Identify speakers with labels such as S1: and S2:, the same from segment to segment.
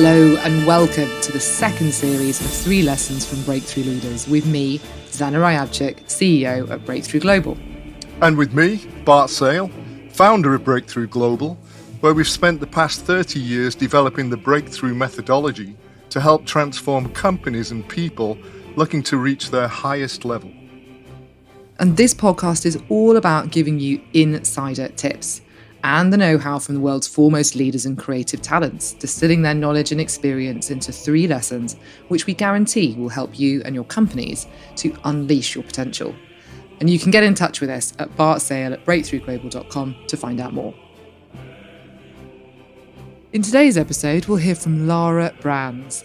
S1: Hello and welcome to the second series of 3 lessons from Breakthrough Leaders with me, Zana Ryabchik, CEO at Breakthrough Global.
S2: And with me, Bart Sale, founder of Breakthrough Global, where we've spent the past 30 years developing the Breakthrough methodology to help transform companies and people looking to reach their highest level.
S1: And this podcast is all about giving you insider tips and the know-how from the world's foremost leaders and creative talents, distilling their knowledge and experience into 3 lessons, which we guarantee will help you and your companies to unleash your potential. And you can get in touch with us at bartsale@breakthroughglobal.com to find out more. In today's episode, we'll hear from Lara Brans.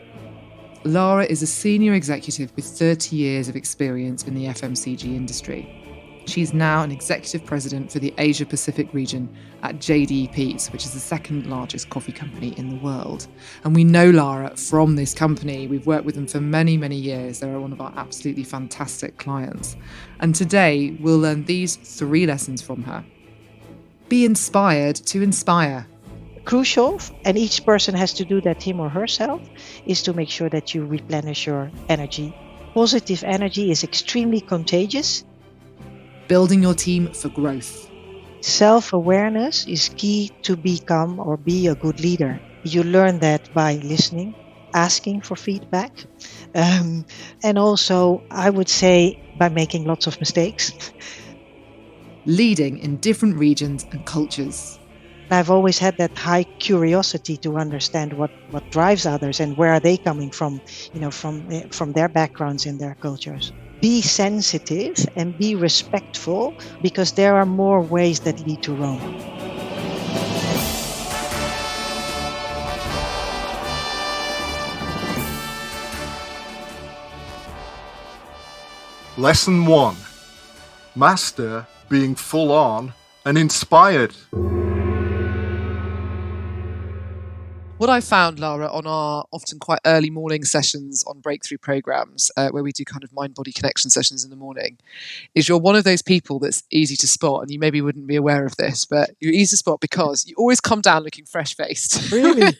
S1: Lara is a senior executive with 30 years of experience in the FMCG industry. She's now an executive president for the Asia Pacific region at JDE Peet, which is the second largest coffee company in the world. And we know Lara from this company. We've worked with them for many, many years. They're one of our absolutely fantastic clients. And today we'll learn these 3 lessons from her. Be inspired to inspire.
S3: Crucial, and each person has to do that him or herself, is to make sure that you replenish your energy. Positive energy is extremely contagious.
S1: Building your team for growth.
S3: Self-awareness is key to become or be a good leader. You learn that by listening, asking for feedback, and also, I would say, by making lots of mistakes.
S1: Leading in different regions and cultures.
S3: I've always had that high curiosity to understand what drives others and where are they coming from, from their backgrounds and their cultures. Be sensitive and be respectful, because there are more ways that lead to Rome.
S2: Lesson 1. Master being full on and inspired.
S1: What I found, Lara, on our often quite early morning sessions on breakthrough programs, where we do kind of mind-body connection sessions in the morning, is you're one of those people that's easy to spot, and you maybe wouldn't be aware of this, but you're easy to spot because you always come down looking fresh-faced.
S3: Really?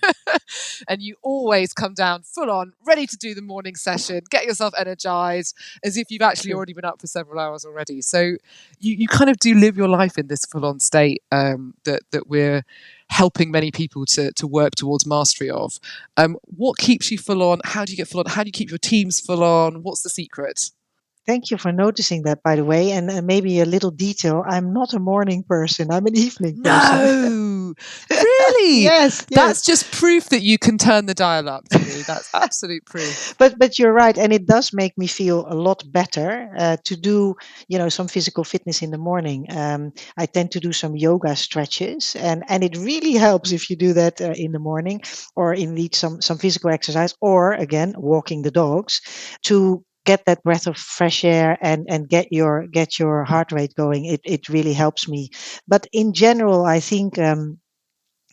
S1: And you always come down full on, ready to do the morning session, get yourself energized, as if you've actually already been up for several hours already. So you kind of do live your life in this full-on state that we're helping many people to work towards mastery of. What keeps you full on? How do you get full on? How do you keep your teams full on? What's the secret?
S3: Thank you for noticing that, by the way. And maybe a little detail, I'm not a morning person, I'm an evening person.
S1: No, really?
S3: Yes.
S1: That's just proof that you can turn the dial up to me. That's absolute proof.
S3: But you're right, and it does make me feel a lot better to do, some physical fitness in the morning. I tend to do some yoga stretches, and it really helps if you do that in the morning, or indeed some physical exercise, or again walking the dogs, to get that breath of fresh air and get your heart rate going. It really helps me. But in general, I think.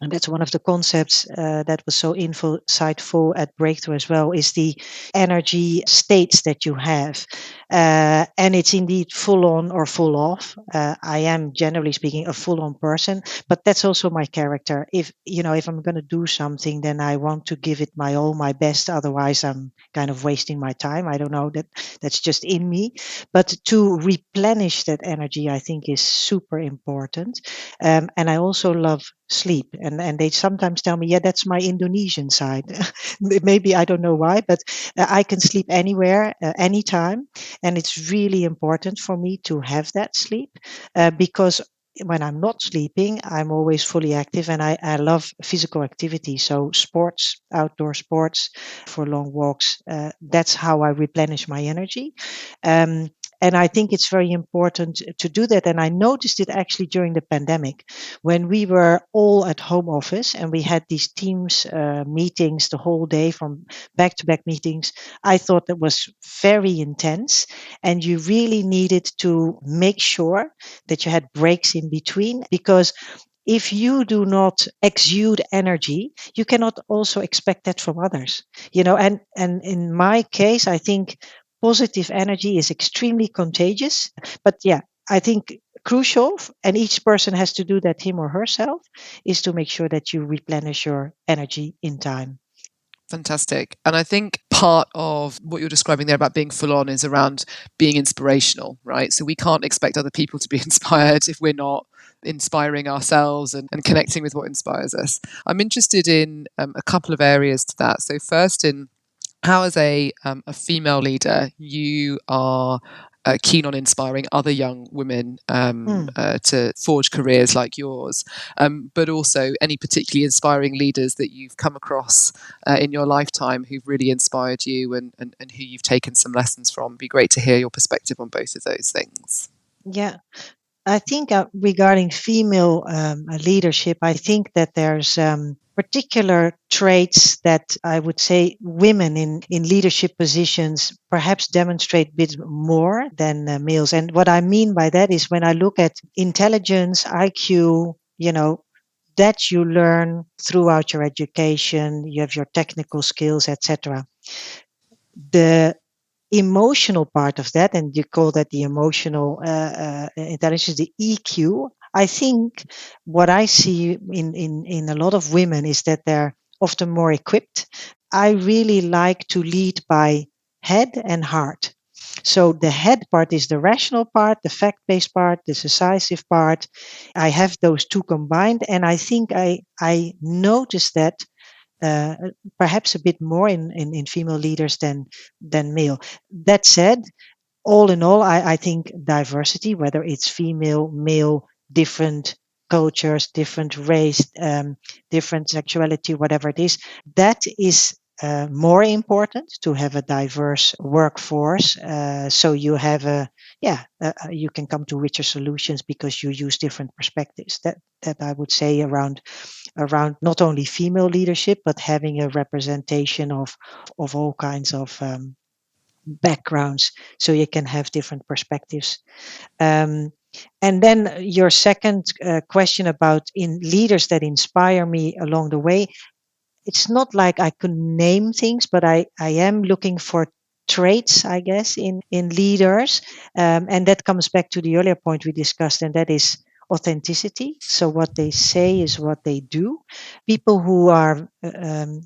S3: And that's one of the concepts that was so insightful at Breakthrough as well, is the energy states that you have. And it's indeed full on or full off. I am, generally speaking, a full on person, but that's also my character. If I'm going to do something, then I want to give it my all, my best. Otherwise, I'm kind of wasting my time. I don't know, that's just in me. But to replenish that energy, I think, is super important. And I also love sleep, and they sometimes tell me, yeah, that's my Indonesian side. Maybe, I don't know why, but I can sleep anywhere, anytime, and it's really important for me to have that sleep, because when I'm not sleeping, I'm always fully active, and I love physical activity. So sports, outdoor sports, for long walks, that's how I replenish my energy. And I think it's very important to do that. And I noticed it actually during the pandemic, when we were all at home office and we had these Teams meetings the whole day, from back-to-back meetings. I thought that was very intense, and you really needed to make sure that you had breaks in between, because if you do not exude energy, you cannot also expect that from others. And in my case, I think positive energy is extremely contagious. But yeah, I think crucial, and each person has to do that him or herself, is to make sure that you replenish your energy in time.
S1: Fantastic. And I think part of what you're describing there about being full on is around being inspirational, right? So we can't expect other people to be inspired if we're not inspiring ourselves and connecting with what inspires us. I'm interested in a couple of areas to that. So first, in how, as a female leader, you are keen on inspiring other young women to forge careers like yours, but also any particularly inspiring leaders that you've come across in your lifetime who've really inspired you and who you've taken some lessons from. It'd be great to hear your perspective on both of those things.
S3: Yeah. I think regarding female leadership, I think that there's particular traits that I would say women in leadership positions perhaps demonstrate a bit more than males. And what I mean by that is when I look at intelligence, IQ, that you learn throughout your education, you have your technical skills, etc. The emotional part of that, and you call that the emotional intelligence, the EQ. I think what I see in a lot of women is that they're often more equipped. I really like to lead by head and heart. So the head part is the rational part, the fact-based part, the decisive part. I have those two combined, and I think I noticed that uh, perhaps a bit more in female leaders than male. That said, all in all, I think diversity, whether it's female, male, different cultures, different race, different sexuality, whatever it is, that is more important to have a diverse workforce. So you have you can come to richer solutions because you use different perspectives. That I would say around not only female leadership, but having a representation of all kinds of backgrounds, so you can have different perspectives. Um, and then your second question about in leaders that inspire me along the way, it's not like I could name things, but I am looking for traits, I guess, in leaders. And that comes back to the earlier point we discussed, and that is authenticity. So what they say is what they do. People who are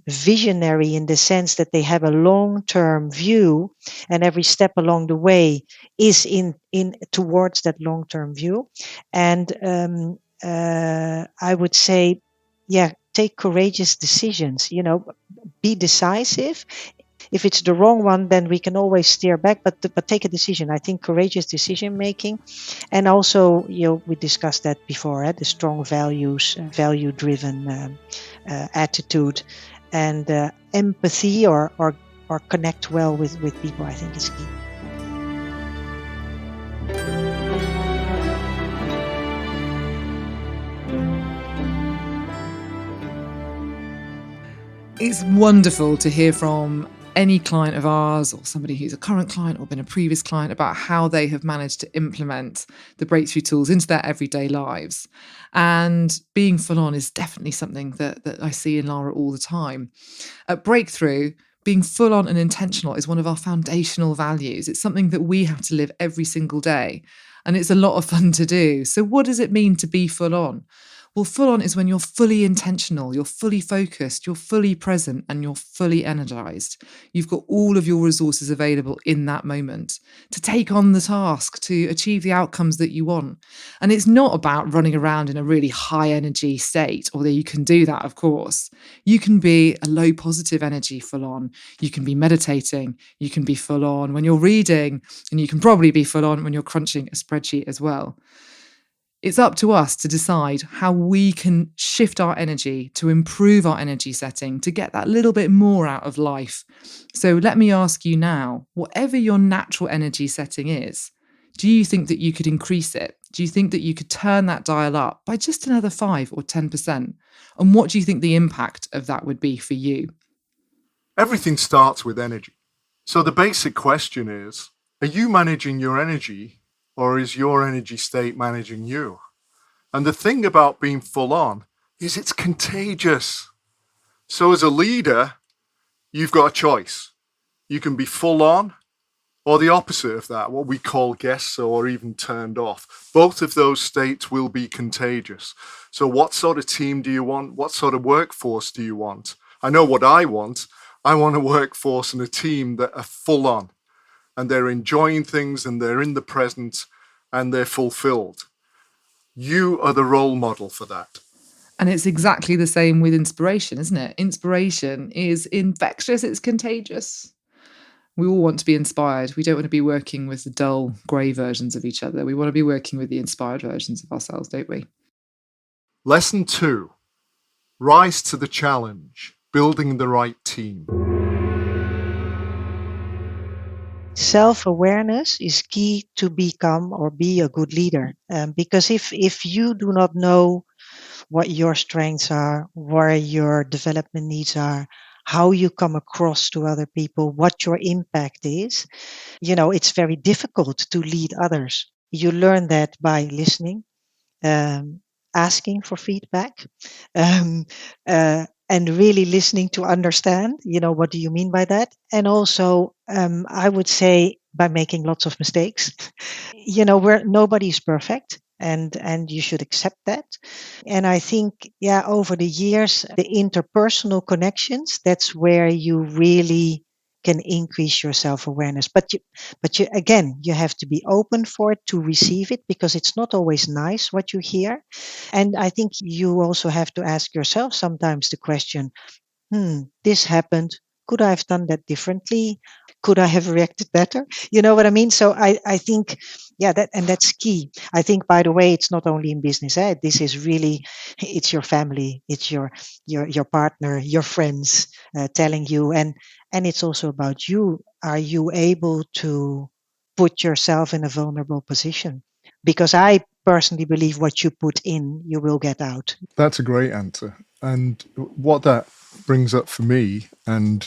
S3: visionary in the sense that they have a long-term view, and every step along the way is in towards that long-term view. And I would say, yeah, take courageous decisions, be decisive. If it's the wrong one, then we can always steer back, but take a decision. I think courageous decision making. And also, we discussed that before, the strong values, value driven attitude, and empathy or connect well with people, I think is key.
S1: It's wonderful to hear from any client of ours or somebody who's a current client or been a previous client about how they have managed to implement the breakthrough tools into their everyday lives. And being full on is definitely something that I see in Lara all the time. At Breakthrough, being full on and intentional is one of our foundational values. It's something that we have to live every single day. And it's a lot of fun to do. So what does it mean to be full on? Well, full on is when you're fully intentional, you're fully focused, you're fully present, and you're fully energized. You've got all of your resources available in that moment to take on the task, to achieve the outcomes that you want. And it's not about running around in a really high energy state, although you can do that, of course. You can be a low positive energy full on. You can be meditating. You can be full on when you're reading, and you can probably be full on when you're crunching a spreadsheet as well. It's up to us to decide how we can shift our energy to improve our energy setting, to get that little bit more out of life. So let me ask you now, whatever your natural energy setting is, do you think that you could increase it? Do you think that you could turn that dial up by just another 5 or 10%? And what do you think the impact of that would be for you?
S2: Everything starts with energy. So the basic question is, are you managing your energy, or is your energy state managing you? And the thing about being full on is it's contagious. So as a leader, you've got a choice. You can be full on or the opposite of that, what we call guests or even turned off. Both of those states will be contagious. So what sort of team do you want? What sort of workforce do you want? I know what I want. I want a workforce and a team that are full on and they're enjoying things and they're in the present and they're fulfilled. You are the role model for that.
S1: And it's exactly the same with inspiration, isn't it? Inspiration is infectious, it's contagious. We all want to be inspired. We don't want to be working with the dull, grey versions of each other. We want to be working with the inspired versions of ourselves, don't we?
S2: Lesson 2. Rise to the challenge, building the right team.
S3: Self-awareness is key to become or be a good leader. Because if you do not know what your strengths are, where your development needs are, how you come across to other people, what your impact is, it's very difficult to lead others. You learn that by listening, um, asking for feedback, um, and really listening to understand, what do you mean by that? And also, I would say by making lots of mistakes. Where nobody's perfect, and you should accept that. And I think, yeah, over the years, the interpersonal connections, that's where you really can increase your self-awareness. But you again, you have to be open for it to receive it, because it's not always nice what you hear. And I think you also have to ask yourself sometimes the question, this happened. Could I have done that differently? Could I have reacted better? You know what I mean? So I think, yeah, that's key. I think, by the way, it's not only in business. This is really, it's your family, it's your partner, your friends telling you, and it's also about you. Are you able to put yourself in a vulnerable position? Because I personally believe what you put in, you will get out.
S2: That's a great answer. And what that brings up for me, and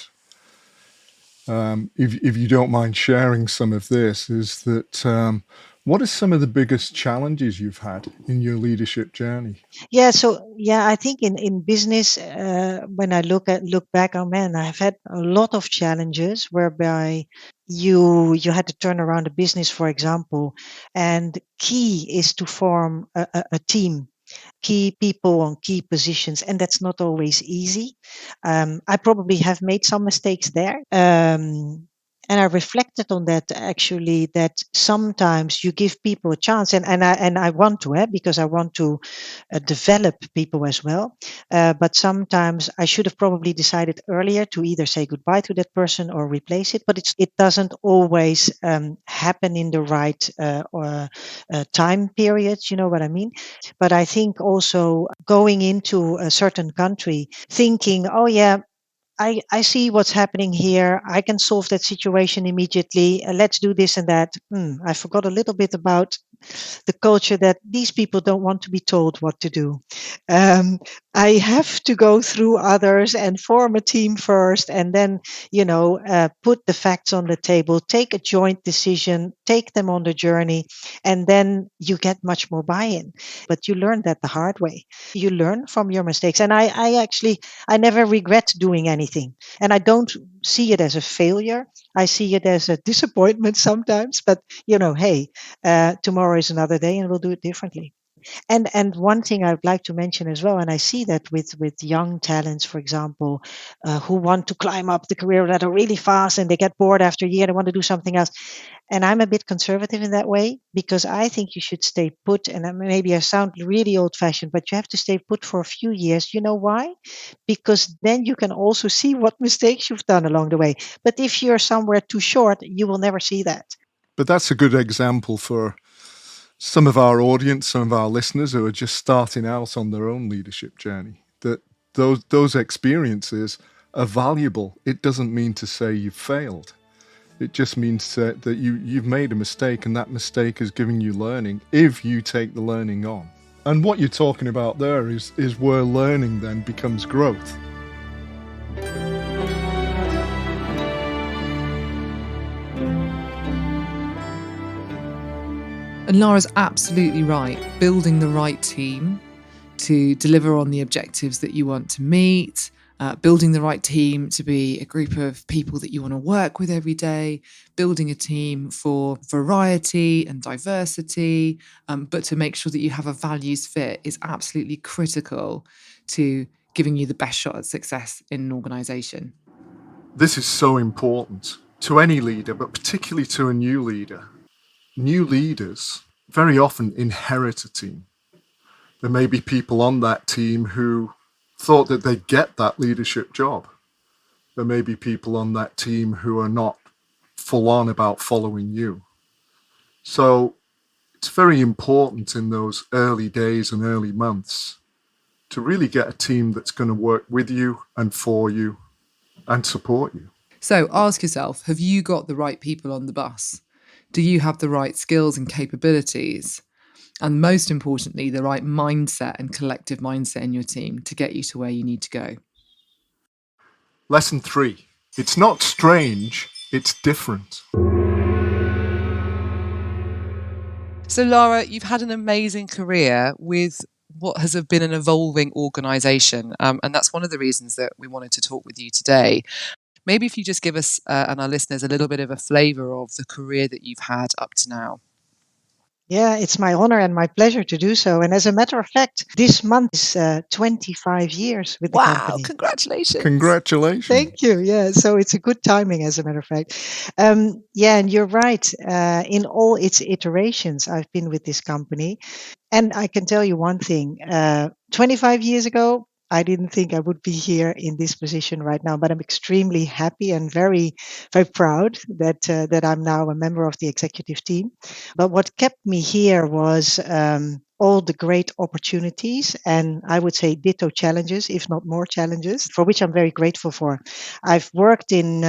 S2: if you don't mind sharing some of this, is that what are some of the biggest challenges you've had in your leadership journey?
S3: Yeah, so yeah, I think in business, when I look back, oh man, I've had a lot of challenges whereby you had to turn around a business, for example, and key is to form a team, key people on key positions, and that's not always easy. I probably have made some mistakes there. And I reflected on that, actually, that sometimes you give people a chance, and I want to, because I want to develop people as well. But sometimes I should have probably decided earlier to either say goodbye to that person or replace it. But it doesn't always happen in the right time periods. You know what I mean? But I think also going into a certain country thinking, oh yeah, I see what's happening here. I can solve that situation immediately. Let's do this and that. I forgot a little bit about the culture that these people don't want to be told what to do. Um, I have to go through others and form a team first, and then, put the facts on the table, take a joint decision, take them on the journey, and then you get much more buy in. But you learn that the hard way. You learn from your mistakes. And I never regret doing anything. And I don't see it as a failure. I see it as a disappointment sometimes. But, hey, tomorrow is another day and we'll do it differently. And one thing I would like to mention as well, and I see that with young talents, for example, who want to climb up the career ladder really fast and they get bored after a year, they want to do something else. And I'm a bit conservative in that way, because I think you should stay put. And maybe I sound really old fashioned, but you have to stay put for a few years. You know why? Because then you can also see what mistakes you've done along the way. But if you're somewhere too short, you will never see that.
S2: But that's a good example for some of our audience, some of our listeners who are just starting out on their own leadership journey, that those experiences are valuable. It doesn't mean to say you've failed. It just means that you've made a mistake, and that mistake is giving you learning if you take the learning on. And what you're talking about there is where learning then becomes growth.
S1: And Lara's absolutely right. Building the right team to deliver on the objectives that you want to meet, building the right team to be a group of people that you want to work with every day, building a team for variety and diversity, but to make sure that you have a values fit is absolutely critical to giving you the best shot at success in an organisation.
S2: This is so important to any leader, but particularly to a new leader. New leaders very often inherit a team. There may be people on that team who thought that they'd get that leadership job. There may be people on that team who are not full on about following you. So it's very important in those early days and early months to really get a team that's going to work with you and for you and support you.
S1: So ask yourself, have you got the right people on the bus? Do you have the right skills and capabilities? And most importantly, the right mindset and collective mindset in your team to get you to where you need to go.
S2: Lesson 3. It's not strange, it's different.
S1: So, Lara, you've had an amazing career with what has been an evolving organisation. And that's one of the reasons that we wanted to talk with you today. Maybe if you just give us and our listeners a little bit of a flavour of the career that you've had up to now.
S3: Yeah, it's my honor and my pleasure to do so. And as a matter of fact, this month is 25 years with the
S1: Wow,
S3: company.
S1: congratulations.
S2: Congratulations.
S3: Thank you. Yeah, so it's a good timing, as a matter of fact. Yeah, and you're right. In all its iterations, I've been with this company. And I can tell you one thing 25 years ago, I didn't think I would be here in this position right now, but I'm extremely happy and very, very proud that I'm now a member of the executive team. But what kept me here was all the great opportunities and I would say ditto challenges, if not more challenges, for which I'm very grateful for. I've worked in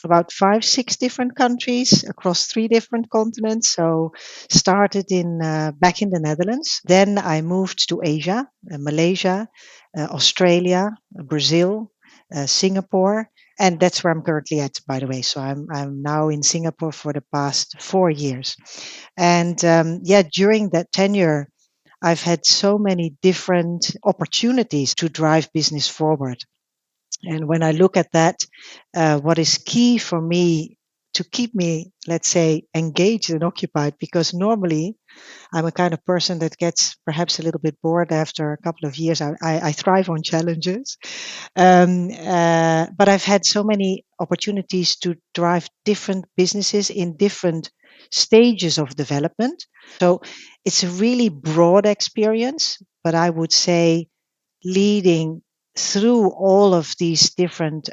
S3: about 5, 6 different countries across 3 different continents. So started in back in the Netherlands. Then I moved to Asia, Malaysia, Australia, Brazil, Singapore, and that's where I'm currently at, by the way. So I'm now in Singapore for the past 4 years, and yeah, during that tenure, I've had so many different opportunities to drive business forward. And when I look at that, what is key for me to keep me, let's say, engaged and occupied, because normally I'm a kind of person that gets perhaps a little bit bored after a couple of years. I thrive on challenges. But I've had so many opportunities to drive different businesses in different stages of development. So it's a really broad experience, but I would say leading through all of these different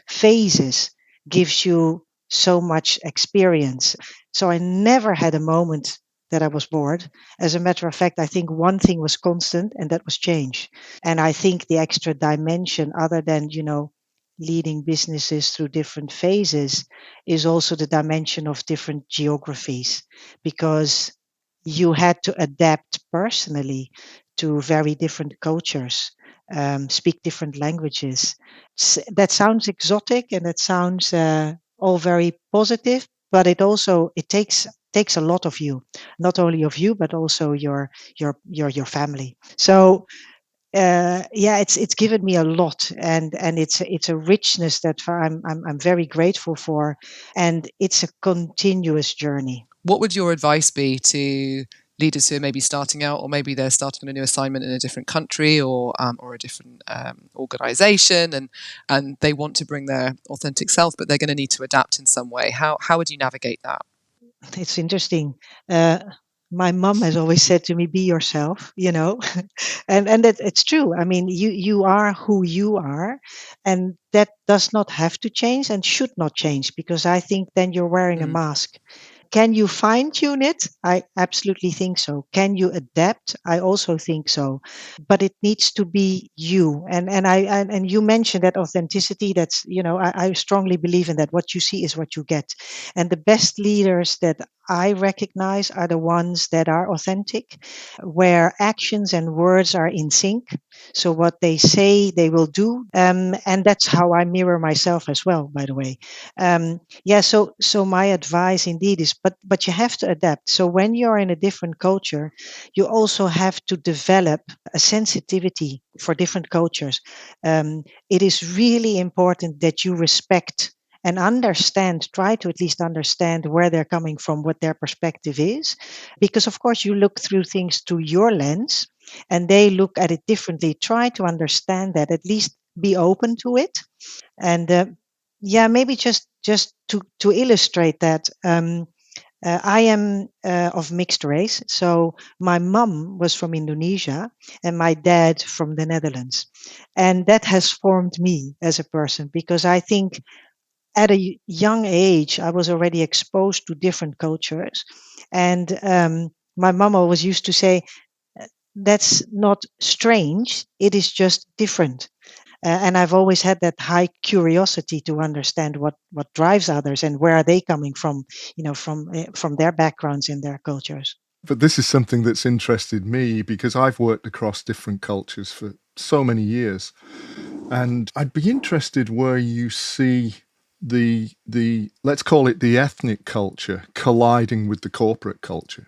S3: phases gives you so much experience. So I never had a moment that I was bored. As a matter of fact, I think one thing was constant, and that was change. And I think the extra dimension, other than, leading businesses through different phases, is also the dimension of different geographies, because you had to adapt personally to very different cultures, speak different languages. That sounds exotic and that sounds all very positive, but it takes a lot of you, not only of you, but also your family. So yeah, it's given me a lot, and it's a richness that I'm very grateful for, and it's a continuous journey.
S1: What would your advice be to leaders who are maybe starting out, or maybe they're starting on a new assignment in a different country or a different organisation, and they want to bring their authentic self, but they're going to need to adapt in some way? How would you navigate that?
S3: It's interesting. Uh, my mom has always said to me, "Be yourself," and that it's true. I mean, you are who you are, and that does not have to change and should not change, because I think then you're wearing a
S1: Mm.
S3: mask. Can you fine tune it? I absolutely think so. Can you adapt? I also think so. But it needs to be you. And you mentioned that authenticity. That's, I strongly believe in that. What you see is what you get. And the best leaders that I recognize are the ones that are authentic, where actions and words are in sync. So what they say, they will do. And that's how I mirror myself as well, by the way. Yeah, so my advice indeed is, but you have to adapt. So when you're in a different culture, you also have to develop a sensitivity for different cultures. It is really important that you respect and understand, try to at least understand where they're coming from, what their perspective is, because of course you look through things through your lens, and they look at it differently. Try to understand that, at least be open to it, And yeah, maybe just to illustrate that. I am of mixed race. So my mum was from Indonesia and my dad from the Netherlands. And that has formed me as a person because I think at a young age, I was already exposed to different cultures. And my mum always used to say, that's not strange, it is just different. And I've always had that high curiosity to understand what drives others and where are they coming from, from their backgrounds and their cultures.
S2: But this is something that's interested me because I've worked across different cultures for so many years. And I'd be interested where you see the let's call it the ethnic culture colliding with the corporate culture.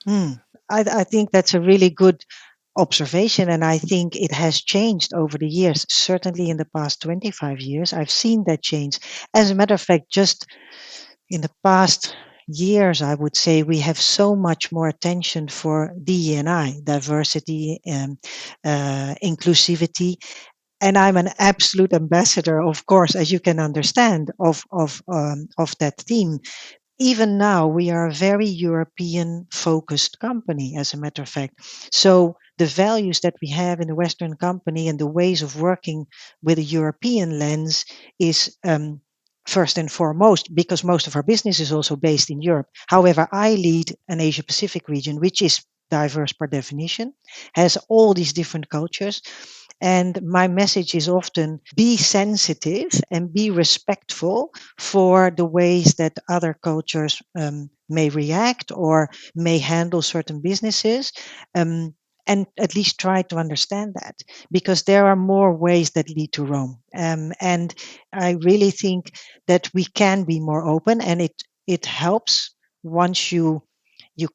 S3: Hmm. I think that's a really good observation, and I think it has changed over the years. Certainly in the past 25 years, I've seen that change. As a matter of fact, just in the past years, I would say we have so much more attention for DE&I, diversity and inclusivity. And I'm an absolute ambassador, of course, as you can understand, of that theme. Even now, we are a very European focused company, as a matter of fact. So the values that we have in the Western company and the ways of working with a European lens is first and foremost, because most of our business is also based in Europe. However, I lead an Asia Pacific region, which is diverse per definition, has all these different cultures. And my message is often be sensitive and be respectful for the ways that other cultures may react or may handle certain businesses. And at least try to understand that because there are more ways that lead to Rome. And I really think that we can be more open, and it helps once you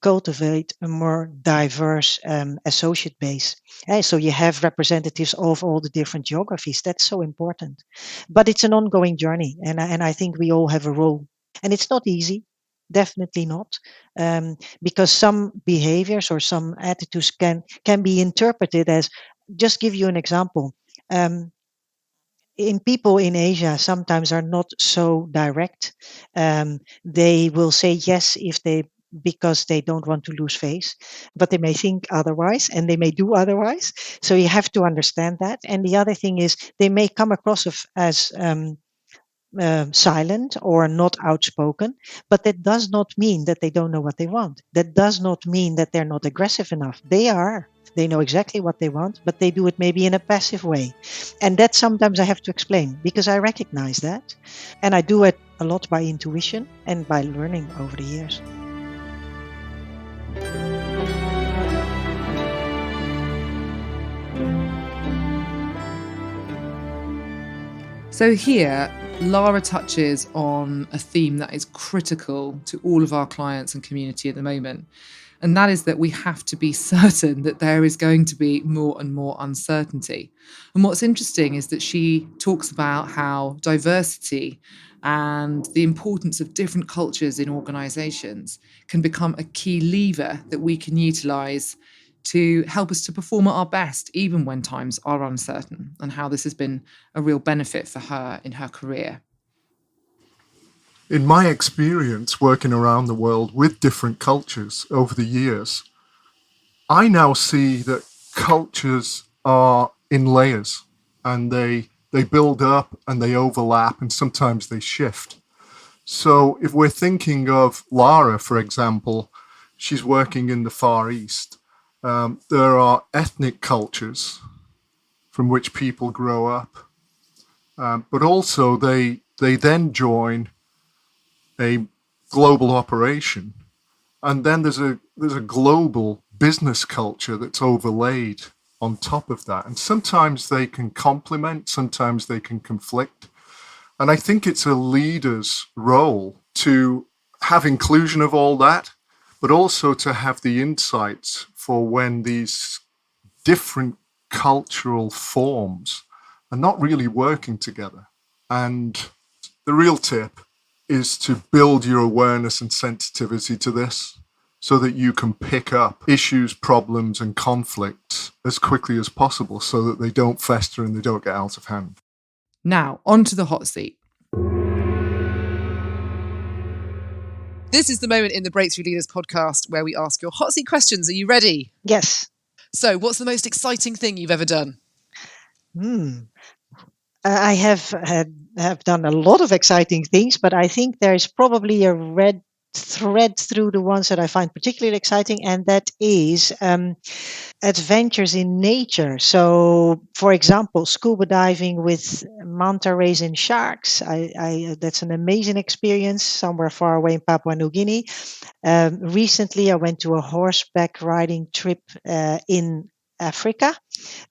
S3: cultivate a more diverse associate base. So you have representatives of all the different geographies. That's so important. But it's an ongoing journey, and I think we all have a role. And it's not easy, definitely not, because some behaviors or some attitudes can be interpreted as. Just give you an example. Um, in people in Asia sometimes are not so direct. They will say yes if they because they don't want to lose face, but they may think otherwise and they may do otherwise. So you have to understand that. And the other thing is they may come across as silent or not outspoken, but that does not mean that they don't know what they want. That does not mean that they're not aggressive enough. They are. They know exactly what they want, but they do it maybe in a passive way. And that sometimes I have to explain because I recognize that. And I do it a lot by intuition and by learning over the years.
S1: So here, Lara touches on a theme that is critical to all of our clients and community at the moment. And that is that we have to be certain that there is going to be more and more uncertainty. And what's interesting is that she talks about how diversity and the importance of different cultures in organisations can become a key lever that we can utilise to help us to perform at our best, even when times are uncertain, and how this has been a real benefit for her in her career.
S2: In my experience working around the world with different cultures over the years, I now see that cultures are in layers and they build up and they overlap and sometimes they shift. So if we're thinking of Lara, for example, she's working in the Far East. There are ethnic cultures from which people grow up, but also they then join a global operation, and then there's a global business culture that's overlaid on top of that, and sometimes they can complement, sometimes they can conflict. And I think it's a leader's role to have inclusion of all that, but also to have the insights for when these different cultural forms are not really working together. And the real tip is to build your awareness and sensitivity to this so that you can pick up issues, problems, and conflicts as quickly as possible so that they don't fester and they don't get out of hand.
S1: Now, on to the hot seat. This is the moment in the Breakthrough Leaders podcast where we ask your hot seat questions. Are you ready?
S3: Yes.
S1: So, what's the most exciting thing you've ever done?
S3: I have done a lot of exciting things, but I think there's probably a red thread through the ones that I find particularly exciting, and that is adventures in nature. So, for example, scuba diving with manta rays and sharks. That's an amazing experience somewhere far away in Papua New Guinea. Recently, I went to a horseback riding trip in Africa,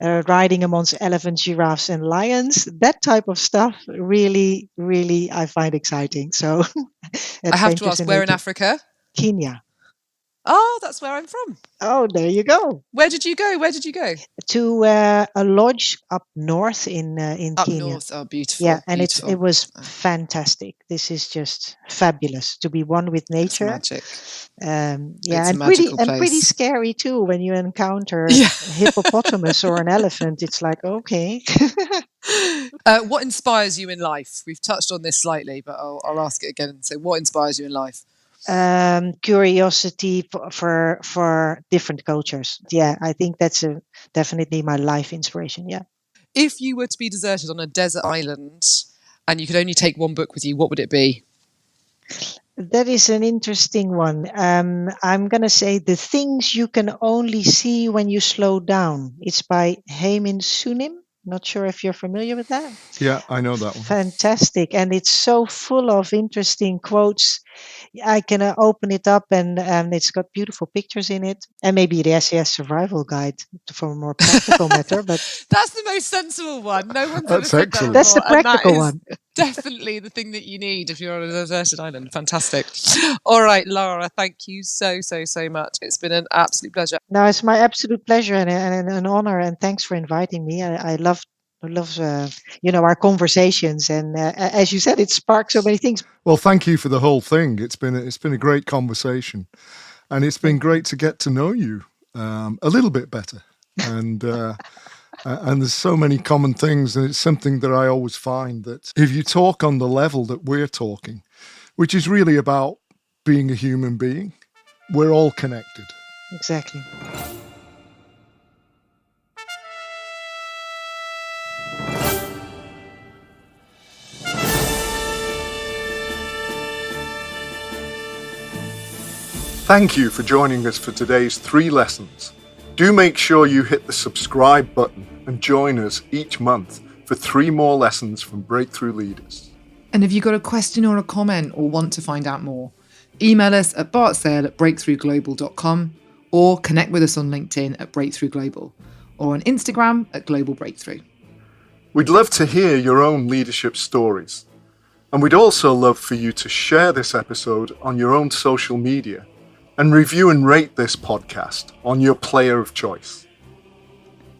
S3: riding amongst elephants, giraffes, and lions. That type of stuff really, really, I find exciting. So,
S1: I have to ask, where in Africa?
S3: Kenya.
S1: Oh, that's where I'm from.
S3: Oh, there you go.
S1: Where did you go?
S3: To a lodge up north in
S1: Up
S3: Kenya.
S1: north. Oh, beautiful.
S3: Yeah, and
S1: beautiful.
S3: it was fantastic. This is just fabulous to be one with nature.
S1: It's magic.
S3: Yeah, and pretty scary too when you encounter a hippopotamus or an elephant. It's like, okay.
S1: What inspires you in life? We've touched on this slightly, but I'll ask it again. So, what inspires you in life?
S3: Curiosity for different cultures. Yeah, I think that's definitely my life inspiration. Yeah.
S1: If you were to be deserted on a desert island and you could only take one book with you, what would it be?
S3: That is an interesting one. I'm going to say The Things You Can Only See When You Slow Down. It's by Haimin Sunim. Not sure if you're familiar with that.
S2: Yeah, I know that one.
S3: Fantastic. And it's so full of interesting quotes. I can open it up and it's got beautiful pictures in it. And maybe the SES survival guide for a more practical matter. But
S1: that's the most sensible one. No one's ever
S2: That's
S1: said
S2: excellent.
S1: that
S3: that's the practical one.
S1: Definitely the thing that you need if you're on a deserted island. Fantastic. All right, Lara, thank you so much. It's been an absolute pleasure.
S3: No, it's my absolute pleasure and an honor. And thanks for inviting me. I love our conversations, and as you said, it sparked so many things.
S2: Well, thank you for the whole thing. It's been a great conversation, and it's been great to get to know you a little bit better. And and there's so many common things, and it's something that I always find that if you talk on the level that we're talking, which is really about being a human being, we're all connected.
S3: Exactly.
S2: Thank you for joining us for today's 3 lessons. Do make sure you hit the subscribe button and join us each month for 3 more lessons from Breakthrough Leaders.
S1: And if you've got a question or a comment or want to find out more, email us at bartsale@breakthroughglobal.com or connect with us on LinkedIn at Breakthrough Global or on Instagram at Global Breakthrough.
S2: We'd love to hear your own leadership stories. And we'd also love for you to share this episode on your own social media and review and rate this podcast on your player of choice.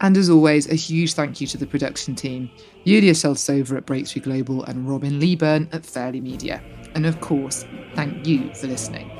S1: And as always, a huge thank you to the production team, Yulia Sheltsova at Breakthrough Global and Robin Leeburn at Fairley Media. And of course, thank you for listening.